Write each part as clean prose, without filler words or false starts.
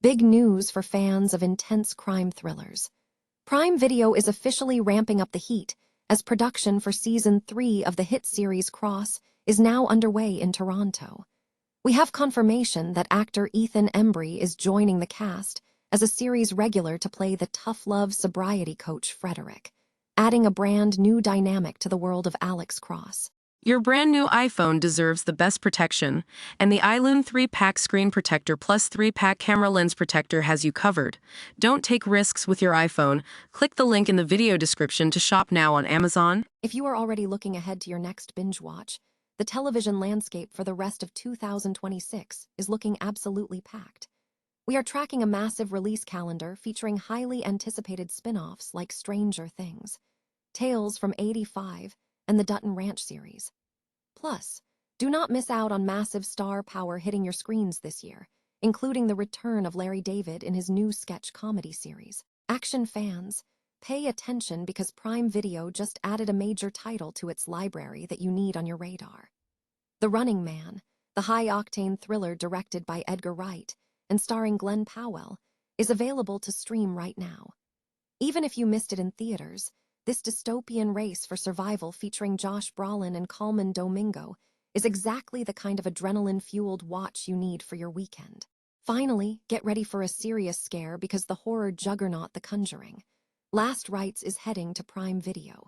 Big news for fans of intense crime thrillers. Prime Video is officially ramping up the heat as production for Season 3 of the hit series Cross is now underway in Toronto. We have confirmation that actor Ethan Embry is joining the cast as a series regular to play the tough love sobriety coach Frederick, adding a brand new dynamic to the world of Alex Cross. Your brand new iPhone deserves the best protection, and the iLume 3-pack screen protector plus 3-pack camera lens protector has you covered. Don't take risks with your iPhone. Click the link in the video description to shop now on Amazon. If you are already looking ahead to your next binge watch, the television landscape for the rest of 2026 is looking absolutely packed. We are tracking a massive release calendar featuring highly anticipated spin-offs like Stranger Things, Tales from 85, and the Dutton Ranch series. Plus, do not miss out on massive star power hitting your screens this year, including the return of Larry David in his new sketch comedy series. Action fans, pay attention because Prime Video just added a major title to its library that you need on your radar. The Running Man, the high-octane thriller directed by Edgar Wright and starring Glen Powell, is available to stream right now. Even if you missed it in theaters, this dystopian race for survival featuring Josh Brolin and Colman Domingo is exactly the kind of adrenaline-fueled watch you need for your weekend. Finally, get ready for a serious scare because the horror juggernaut The Conjuring, Last Rites is heading to Prime Video.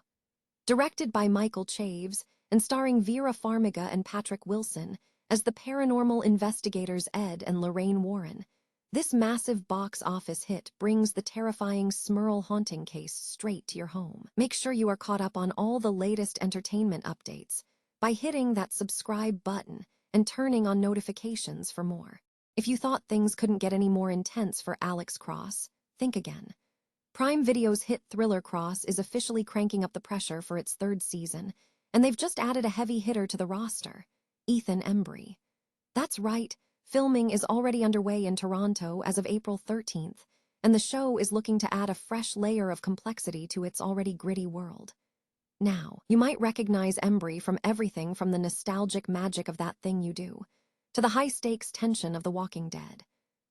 Directed by Michael Chaves and starring Vera Farmiga and Patrick Wilson as the paranormal investigators Ed and Lorraine Warren, this massive box office hit brings the terrifying Smurl haunting case straight to your home. Make sure you are caught up on all the latest entertainment updates by hitting that subscribe button and turning on notifications for more. If you thought things couldn't get any more intense for Alex Cross, think again. Prime Video's hit thriller Cross is officially cranking up the pressure for its third season, and they've just added a heavy hitter to the roster, Ethan Embry. That's right. Filming is already underway in Toronto as of April 13th, and the show is looking to add a fresh layer of complexity to its already gritty world. Now, you might recognize Embry from everything from the nostalgic magic of That Thing You Do to the high-stakes tension of The Walking Dead.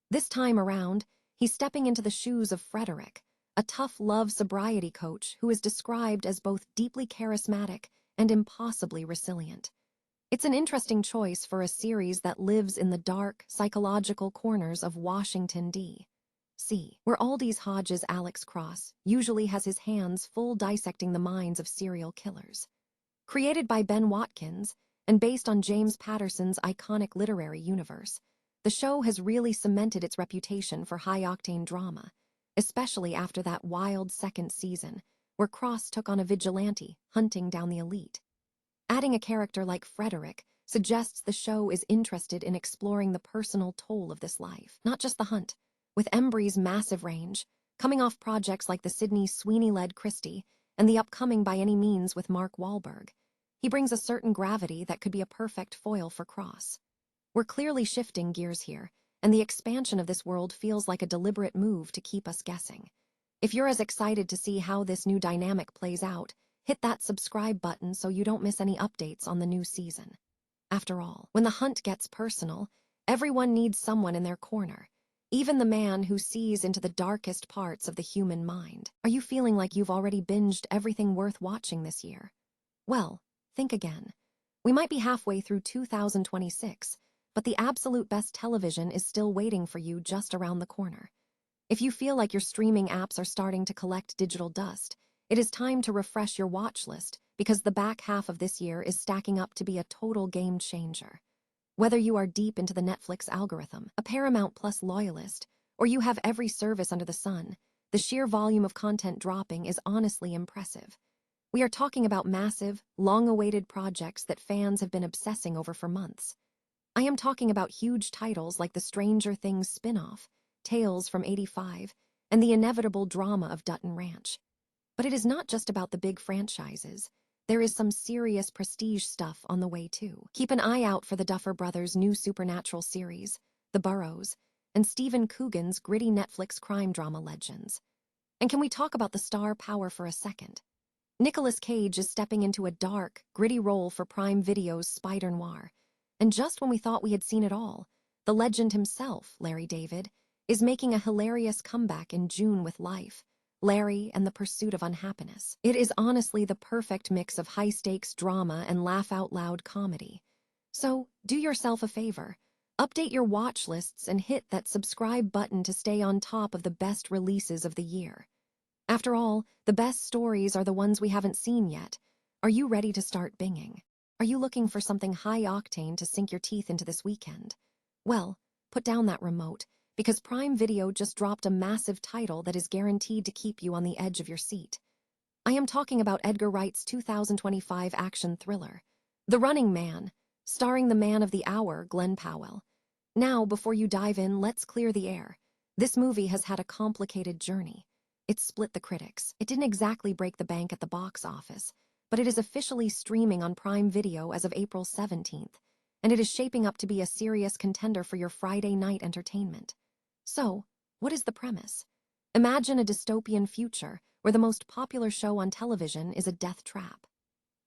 This time around, he's stepping into the shoes of Frederick, a tough love sobriety coach who is described as both deeply charismatic and impossibly resilient. It's an interesting choice for a series that lives in the dark, psychological corners of Washington, D.C., where Aldous Hodge's Alex Cross usually has his hands full dissecting the minds of serial killers. Created by Ben Watkins and based on James Patterson's iconic literary universe, the show has really cemented its reputation for high-octane drama, especially after that wild second season where Cross took on a vigilante hunting down the elite. Adding a character like Frederick suggests the show is interested in exploring the personal toll of this life, not just the hunt. With Embry's massive range, coming off projects like the Sydney Sweeney-led Christie and the upcoming By Any Means with Mark Wahlberg, he brings a certain gravity that could be a perfect foil for Cross. We're clearly shifting gears here, and the expansion of this world feels like a deliberate move to keep us guessing. If you're as excited to see how this new dynamic plays out, hit that subscribe button so you don't miss any updates on the new season. After all, when the hunt gets personal, everyone needs someone in their corner, even the man who sees into the darkest parts of the human mind. Are you feeling like you've already binged everything worth watching this year? Well, think again. We might be halfway through 2026, but the absolute best television is still waiting for you just around the corner. If you feel like your streaming apps are starting to collect digital dust, it is time to refresh your watch list because the back half of this year is stacking up to be a total game changer. Whether you are deep into the Netflix algorithm, a Paramount Plus loyalist, or you have every service under the sun, the sheer volume of content dropping is honestly impressive. We are talking about massive, long-awaited projects that fans have been obsessing over for months. I am talking about huge titles like the Stranger Things spin-off, Tales from 85, and the inevitable drama of Dutton Ranch. But it is not just about the big franchises. There is some serious prestige stuff on the way too. Keep an eye out for the Duffer Brothers' new supernatural series, The Burrows, and Stephen Coogan's gritty Netflix crime drama Legends. And can we talk about the star power for a second? Nicolas Cage is stepping into a dark, gritty role for Prime Video's Spider Noir. And just when we thought we had seen it all, the legend himself, Larry David, is making a hilarious comeback in June with Life, Larry and the Pursuit of Unhappiness. It is honestly the perfect mix of high-stakes drama and laugh-out-loud comedy. So, do yourself a favor. Update your watch lists and hit that subscribe button to stay on top of the best releases of the year. After all, the best stories are the ones we haven't seen yet. Are you ready to start binging? Are you looking for something high-octane to sink your teeth into this weekend? Well, put down that remote, because Prime Video just dropped a massive title that is guaranteed to keep you on the edge of your seat. I am talking about Edgar Wright's 2025 action thriller, The Running Man, starring the man of the hour, Glen Powell. Now, before you dive in, let's clear the air. This movie has had a complicated journey. It split the critics. It didn't exactly break the bank at the box office, but it is officially streaming on Prime Video as of April 17th, and it is shaping up to be a serious contender for your Friday night entertainment. So, what is the premise? Imagine a dystopian future where the most popular show on television is a death trap.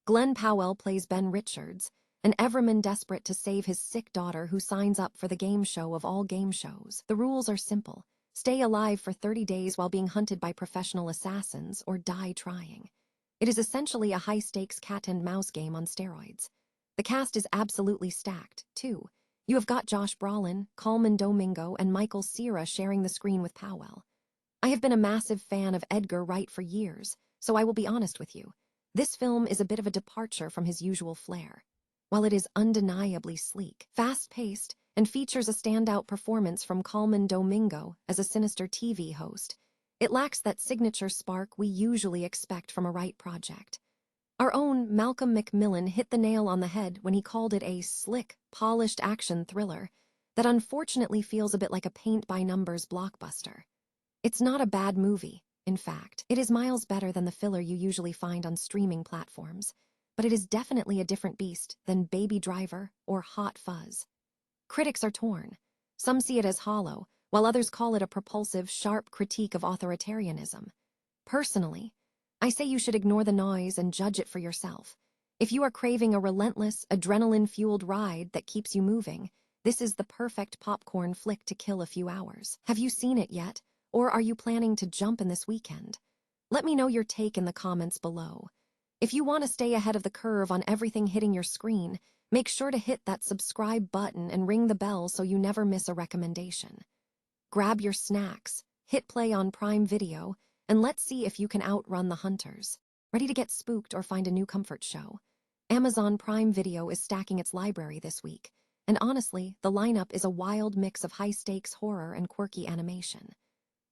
Glen Powell plays Ben Richards, an everyman desperate to save his sick daughter who signs up for the game show of all game shows. The rules are simple. Stay alive for 30 days while being hunted by professional assassins or die trying. It is essentially a high-stakes cat-and-mouse game on steroids. The cast is absolutely stacked, too. You have got Josh Brolin, Colman Domingo, and Michael Cera sharing the screen with Powell. I have been a massive fan of Edgar Wright for years, so I will be honest with you. This film is a bit of a departure from his usual flair. While it is undeniably sleek, fast-paced, and features a standout performance from Colman Domingo as a sinister TV host, it lacks that signature spark we usually expect from a Wright project. Our own Malcolm McMillan hit the nail on the head when he called it a slick, polished action thriller that unfortunately feels a bit like a paint-by-numbers blockbuster. It's not a bad movie, in fact. It is miles better than the filler you usually find on streaming platforms, but it is definitely a different beast than Baby Driver or Hot Fuzz. Critics are torn. Some see it as hollow, while others call it a propulsive, sharp critique of authoritarianism. Personally, I say you should ignore the noise and judge it for yourself. If you are craving a relentless, adrenaline-fueled ride that keeps you moving, this is the perfect popcorn flick to kill a few hours. Have you seen it yet, or are you planning to jump in this weekend? Let me know your take in the comments below. If you want to stay ahead of the curve on everything hitting your screen, make sure to hit that subscribe button and ring the bell so you never miss a recommendation. Grab your snacks, hit play on Prime Video, and let's see if you can outrun the hunters. Ready to get spooked or find a new comfort show? Amazon Prime Video is stacking its library this week, and honestly, the lineup is a wild mix of high-stakes horror and quirky animation.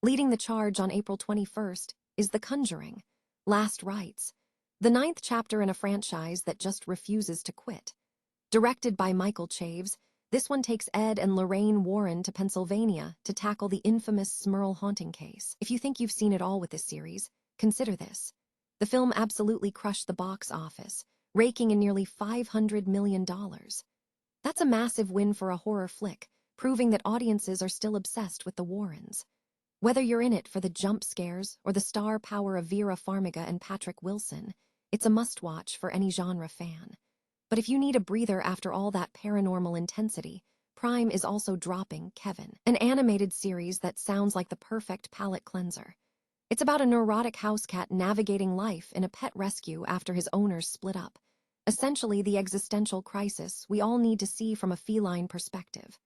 Leading the charge on April 21st is The Conjuring, Last Rites, the 9th chapter in a franchise that just refuses to quit. Directed by Michael Chaves, this one takes Ed and Lorraine Warren to Pennsylvania to tackle the infamous Smurl haunting case. If you think you've seen it all with this series, consider this. The film absolutely crushed the box office, raking in nearly $500 million. That's a massive win for a horror flick, proving that audiences are still obsessed with the Warrens. Whether you're in it for the jump scares or the star power of Vera Farmiga and Patrick Wilson, it's a must-watch for any genre fan. But if you need a breather after all that paranormal intensity, Prime is also dropping Kevin, an animated series that sounds like the perfect palate cleanser. It's about a neurotic house cat navigating life in a pet rescue after his owners split up. Essentially the existential crisis we all need to see from a feline perspective.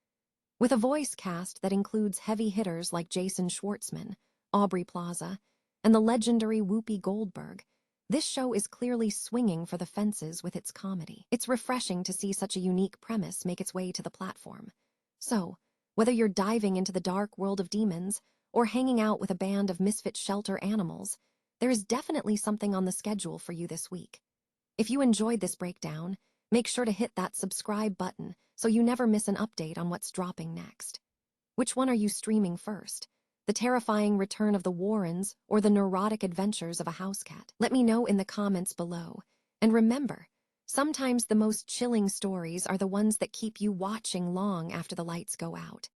With a voice cast that includes heavy hitters like Jason Schwartzman, Aubrey Plaza, and the legendary Whoopi Goldberg, this show is clearly swinging for the fences with its comedy. It's refreshing to see such a unique premise make its way to the platform. So, whether you're diving into the dark world of demons or hanging out with a band of misfit shelter animals, there is definitely something on the schedule for you this week. If you enjoyed this breakdown, make sure to hit that subscribe button so you never miss an update on what's dropping next. Which one are you streaming first? The terrifying return of the Warrens or the neurotic adventures of a house cat? Let me know in the comments below. And remember, sometimes the most chilling stories are the ones that keep you watching long after the lights go out.